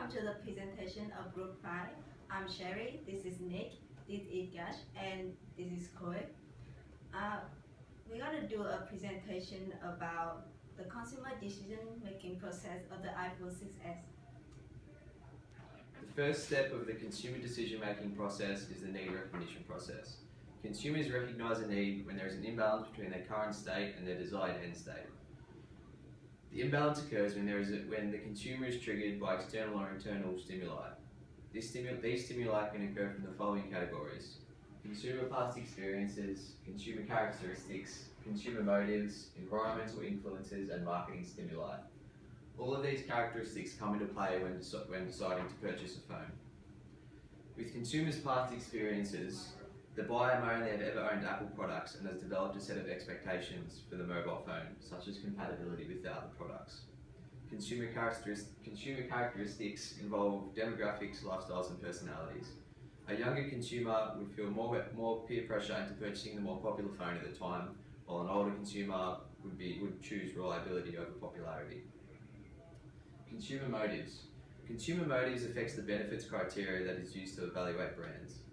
Welcome to the presentation of Group 5. I'm Sherry, this is Nick, this is Gash, and this is Koi. We're going to do a presentation about the consumer decision-making process of the iPhone 6s. The first step of the consumer decision-making process is the need recognition process. Consumers recognize a need when there is an imbalance between their current state and their desired end state. The imbalance occurs when the consumer is triggered by external or internal stimuli. These stimuli can occur from the following categories: consumer past experiences, consumer characteristics, consumer motives, environmental influences, and marketing stimuli. All of these characteristics come into play when deciding to purchase a phone. With consumers' past experiences, the buyer may only have ever owned Apple products and has developed a set of expectations for the mobile phone, such as compatibility with the other products. Consumer characteristics involve demographics, lifestyles, and personalities. A younger consumer would feel more peer pressure into purchasing the more popular phone at the time, while an older consumer would choose reliability over popularity. Consumer motives. Consumer motives affects the benefits criteria that is used to evaluate brands.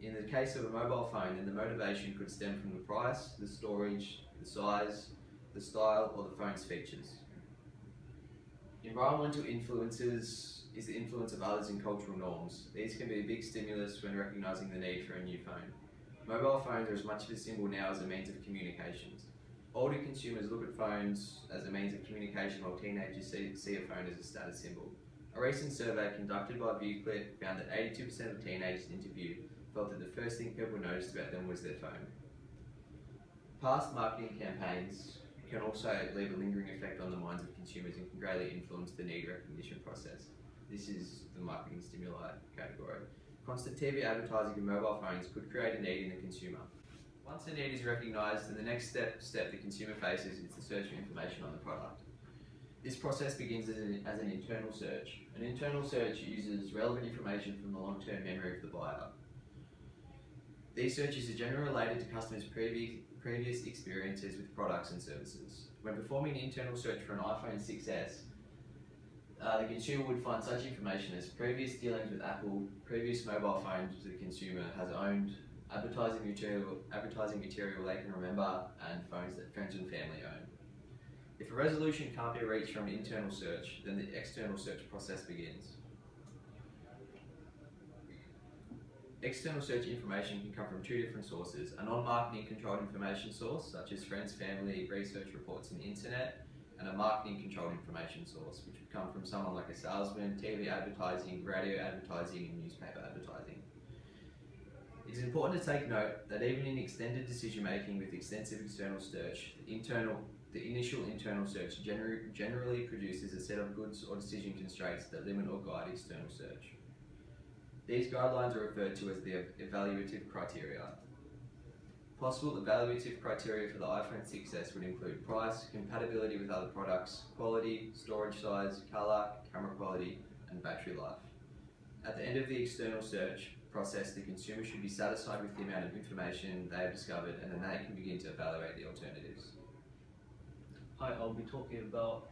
In the case of a mobile phone, then the motivation could stem from the price, the storage, the size, the style, or the phone's features. Environmental influences is the influence of others in cultural norms. These can be a big stimulus when recognising the need for a new phone. Mobile phones are as much of a symbol now as a means of communications. Older consumers look at phones as a means of communication, while teenagers see a phone as a status symbol. A recent survey conducted by ViewClip found that 82% of teenagers interviewed felt that the first thing people noticed about them was their phone. Past marketing campaigns can also leave a lingering effect on the minds of consumers and can greatly influence the need recognition process. This is the marketing stimuli category. Constant TV advertising of mobile phones could create a need in the consumer. Once a need is recognised, then the next step the consumer faces is the search for information on the product. This process begins as an internal search. An internal search uses relevant information from the long-term memory of the buyer. These searches are generally related to customers' previous experiences with products and services. When performing an internal search for an iPhone 6s, the consumer would find such information as previous dealings with Apple, previous mobile phones the consumer has owned, advertising material they can remember, and phones that friends and family own. If a resolution can't be reached from an internal search, then the external search process begins. External search information can come from two different sources: a non-marketing controlled information source, such as friends, family, research reports, and the internet, and a marketing controlled information source, which would come from someone like a salesman, TV advertising, radio advertising, and newspaper advertising. It is important to take note that even in extended decision making with extensive external search, the initial internal search generally produces a set of goods or decision constraints that limit or guide external search. These guidelines are referred to as the evaluative criteria. Possible evaluative criteria for the iPhone 6s would include price, compatibility with other products, quality, storage size, colour, camera quality, and battery life. At the end of the external search process, the consumer should be satisfied with the amount of information they have discovered, and then they can begin to evaluate the alternatives. Hi, I'll be talking about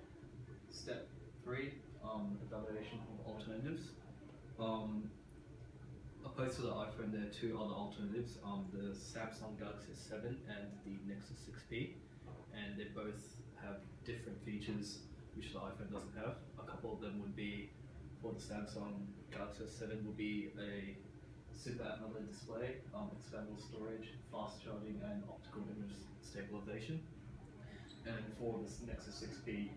step 3, evaluation of alternatives. Opposed to the iPhone, there are two other alternatives, the Samsung Galaxy S7 and the Nexus 6P, and they both have different features which the iPhone doesn't have. A couple of them would be, for the Samsung Galaxy S7 would be a Super AMOLED display, expandable storage, fast charging, and optical image stabilization. And for this Nexus 6P,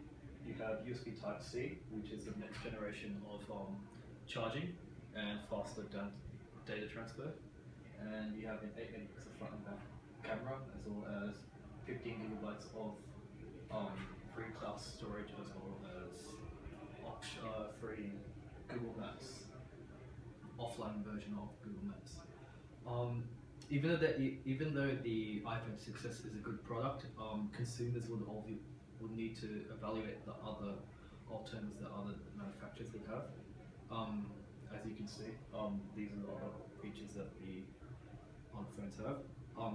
you have USB Type-C, which is the next generation of charging and faster data transfer. And you have an 8 megapixel front and back camera, as well as 15 gigabytes of free cloud storage, as well as free Google Maps, offline version of Google Maps. Even though the iPhone 6s is a good product, consumers would need to evaluate the other alternatives that other manufacturers would have. As you can see, these are the other features that the phones have.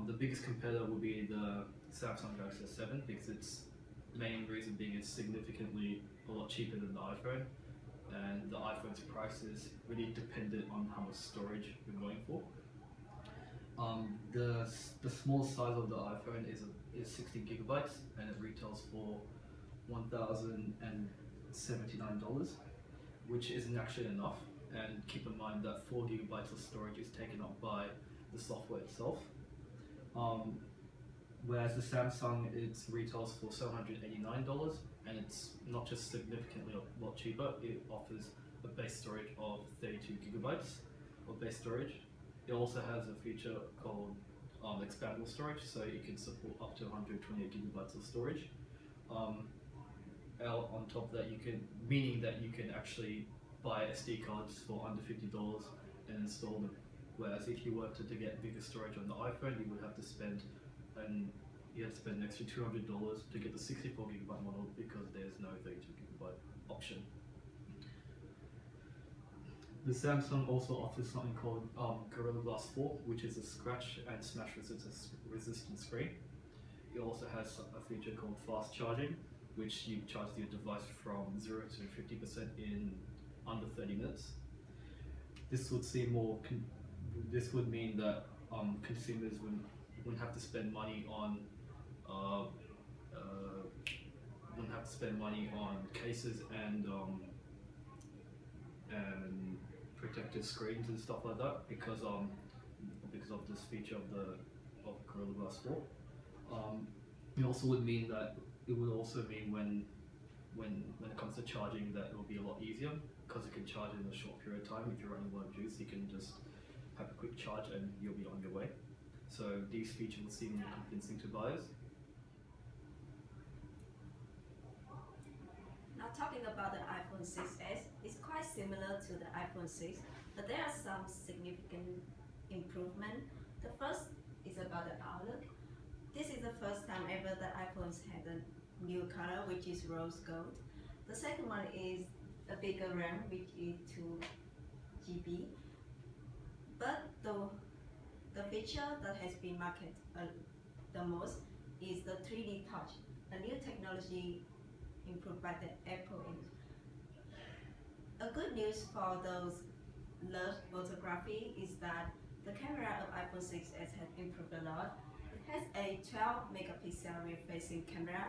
The biggest competitor will be the Samsung Galaxy S7 because its main reason being it's significantly a lot cheaper than the iPhone, and the iPhone iPhone's price is really dependent on how much storage you're going for. The small size of the iPhone is 16 gigabytes and it retails for $1,079, which isn't actually enough. And keep in mind that 4 gigabytes of storage is taken up by the software itself. Whereas the Samsung, it retails for $789, and it's not just significantly a lot cheaper, it offers a base storage of 32 gigabytes of base storage. It also has a feature called expandable storage, so you can support up to 128 gigabytes of storage. On top of that, meaning that you can actually buy SD cards for under $50 and install them. Whereas if you wanted to get bigger storage on the iPhone, you would have to spend an extra $200 to get the 64 gigabyte model because there's no 32 gigabyte option. The Samsung also offers something called Gorilla Glass 4, which is a scratch and smash resistant screen. It also has a feature called fast charging, which you charge your device from 0 to 50% in under 30 minutes. This would mean that consumers wouldn't have to spend money on cases and protective screens and stuff like that because of this feature of Gorilla Glass 4. It also would mean that when it comes to charging, that it will be a lot easier because it can charge in a short period of time. If you're running low on juice, you can just have a quick charge and you'll be on your way. So these features will seem more convincing to buyers. Now talking about the iPhone 6s, it's quite similar to the iPhone 6, but there are some significant improvement. The first is about the outlook. This is the first time ever that iPhones had a new color, which is rose gold. The second one is a bigger RAM, which is 2 GB. But the feature that has been marketed the most is the 3D Touch, a new technology improved by the Apple Inc. A good news for those love photography is that the camera of iPhone 6s has improved a lot. It has a 12 megapixel rear-facing camera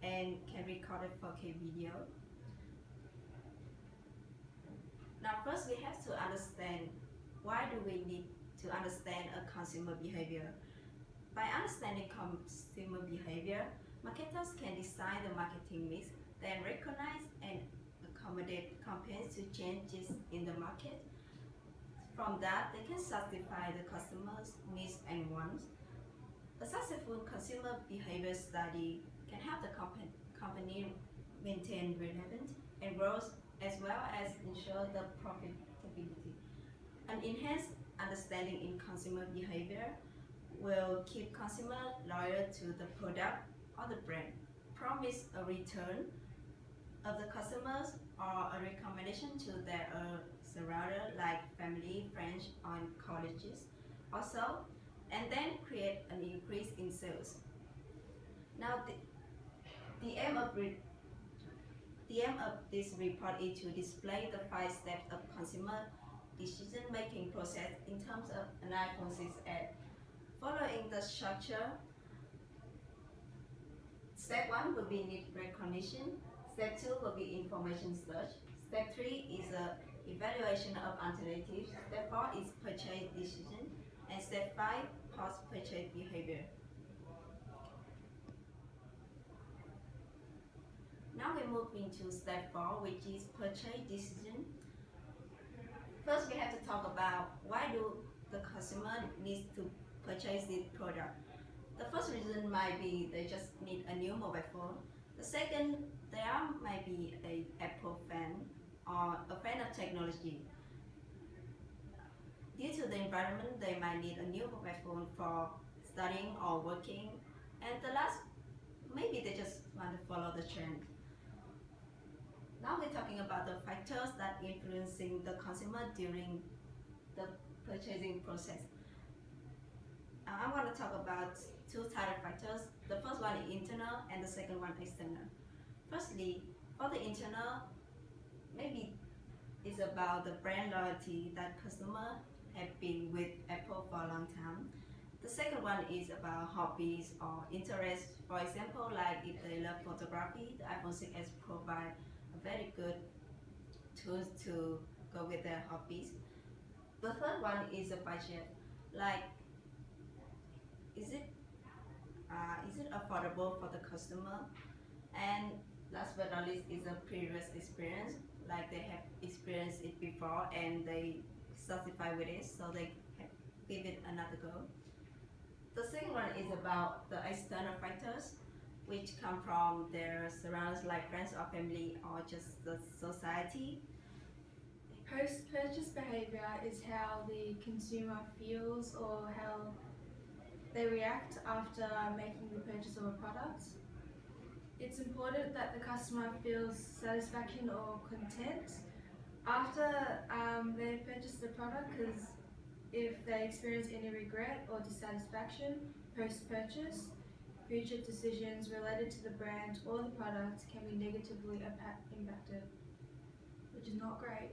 and can record a 4K video. Now first we have to understand why do we need to understand a consumer behavior. By understanding consumer behavior, marketers can design the marketing mix, then recognize and accommodate campaigns to changes in the market. From that, they can satisfy the customers' needs and wants. A successful consumer behavior study can help the company maintain relevance and growth as well as ensure the profitability. An enhanced understanding in consumer behavior will keep consumers loyal to the product or the brand, promise a return of the customers or a recommendation to their surrounders like family, friends, or colleges also, and then create an increase in sales. Now the aim of this report is to display the 5 steps of consumer decision-making process in terms of an iPhone 6s. Following the structure, step 1 will be need recognition, step 2 will be information search, step 3 is a evaluation of alternatives, step 4 is purchase decision, and step 5 post-purchase behavior. Now we move into step 4, which is purchase decision. First, we have to talk about why do the consumer needs to purchase this product. The first reason might be they just need a new mobile phone. The second, they might be an Apple fan or a fan of technology. Due to the environment, they might need a new mobile phone for studying or working. And the last, maybe they just want to follow the trend. Now we're talking about the factors that influencing the consumer during the purchasing process. I want to talk about 2 types of factors. The first one is internal and the second one external. Firstly, for the internal, maybe is about the brand loyalty that customer have been with Apple for a long time. The second one is about hobbies or interests. For example, like if they love photography, the iPhone 6s provide a very good tools to go with their hobbies. The third one is a budget. Like, is it affordable for the customer? And last but not least is a previous experience. Like they have experienced it before and they satisfied with it, so they give it another go. The second one is about the external factors, which come from their surroundings like friends or family or just the society. Post-purchase behavior is how the consumer feels or how they react after making the purchase of a product. It's important that the customer feels satisfaction or content after they purchase the product, because if they experience any regret or dissatisfaction post-purchase, future decisions related to the brand or the product can be negatively impacted, which is not great.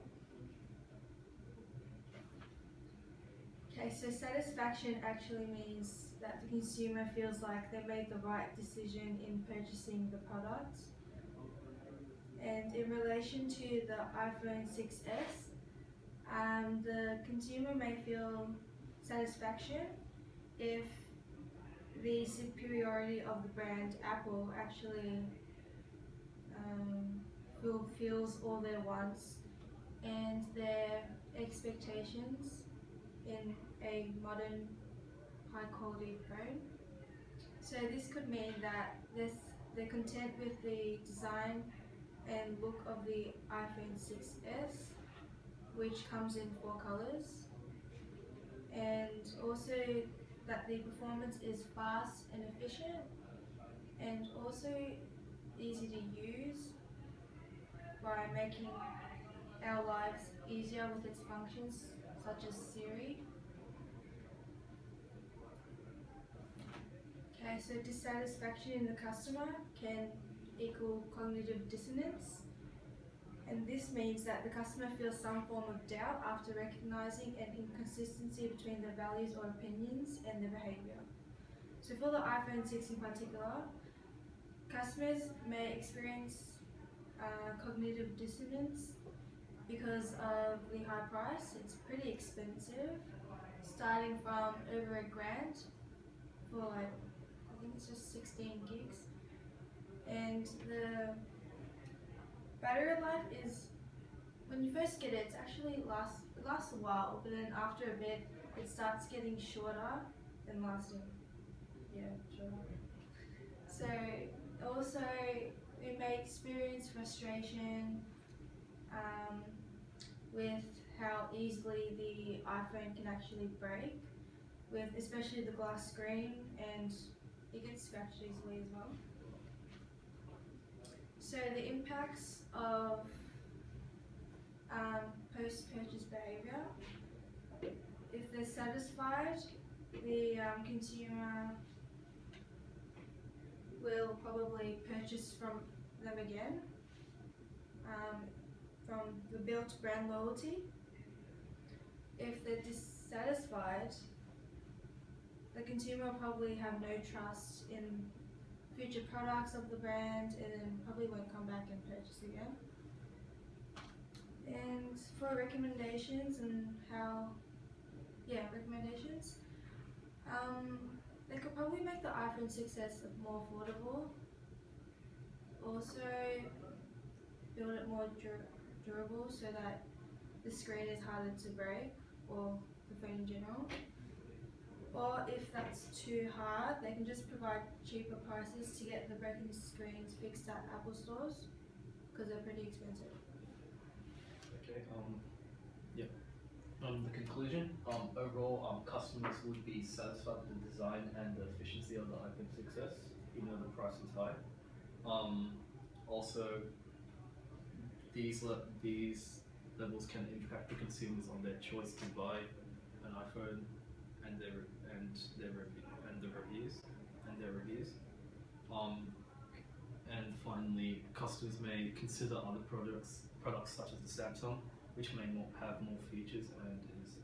Okay, so satisfaction actually means that the consumer feels like they made the right decision in purchasing the product. And in relation to the iPhone 6s, the consumer may feel satisfaction if the superiority of the brand Apple actually fulfills all their wants and their expectations in a modern, high-quality phone. So this could mean that they're content with the design and look of the iPhone 6s, which comes in 4 colors, and also that the performance is fast and efficient, and also easy to use by making our lives easier with its functions such as Siri. Okay, so dissatisfaction in the customer can equal cognitive dissonance, and this means that the customer feels some form of doubt after recognizing an inconsistency between their values or opinions and their behavior. So for the iPhone 6 in particular, customers may experience cognitive dissonance because of the high price. It's pretty expensive, starting from over $1,000 for like, I think it's just 16 gigs. And the battery life is, when you first get it, it lasts a while, but then after a bit, it starts getting shorter than lasting. Yeah, shorter. So also, we may experience frustration with how easily the iPhone can actually break, with especially the glass screen, and it gets scratched easily as well. So the impacts of post-purchase behavior, if they're satisfied, the consumer will probably purchase from them again, from the built brand loyalty. If they're dissatisfied, the consumer will probably have no trust in future products of the brand and probably won't come back and purchase again. And for recommendations and recommendations, they could probably make the iPhone 6s more affordable. Also, build it more durable so that the screen is harder to break, or the phone in general. Or if that's too hard, they can just provide cheaper prices to get the broken screens fixed at Apple stores, because they're pretty expensive. Okay. The conclusion. Overall, customers would be satisfied with the design and the efficiency of the iPhone 6s, even though the price is high. Also, these levels can impact the consumers on their choice to buy an iPhone and their reviews. And finally, customers may consider other products such as the Samsung, which may have more features and is